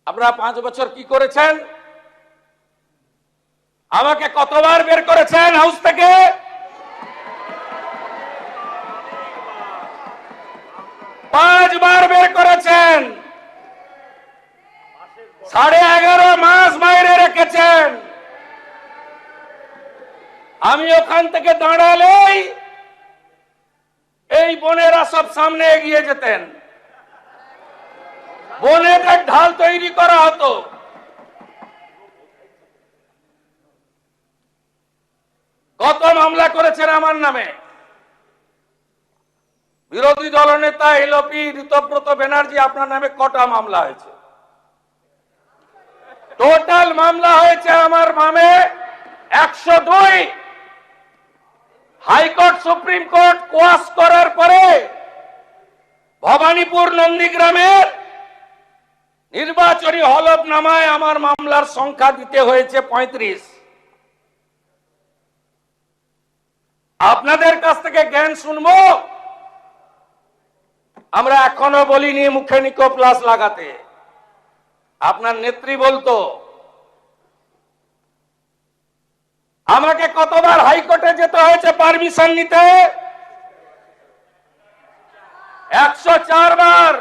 আপনারা 5 বছর কি করেছেন? আমাকে কতবার বের করেছেন হাউস থেকে? পাঁচবার বের করেছেন। 11.5 মাস বাইরে রেখেছেন। আমি ওখান থেকে দাঁড়ালেই এই বোনেরা সব সামনে এগিয়ে যেতেন, বোনেদের ঢাল তৈরি করা হতো। কত মামলা করেছেন আমার নামে? বিরোধী দলনেতা এলপি ঋতব্রত ব্যানার্জি, আপনার নামে কটা মামলা হয়েছে? টোটাল মামলা হয়েছে আমার নামে 102। হাইকোর্ট সুপ্রিম কোর্ট কোয়াশ করার পরে ভবানীপুর নন্দীগ্রামের নির্বাচনী হলফনামায় আমার মামলার সংখ্যা দিতে হয়েছে 35। আপনাদের কাছ থেকে জ্ঞান শুনবো? আমরা এখনো বলিনি মুখে নিকো প্লাস লাগাতে। আপনার নেত্রী বলতো। আমাকে কতবার হাইকোর্টে যেতে হয়েছে পারমিশন নিতে? 104 বার।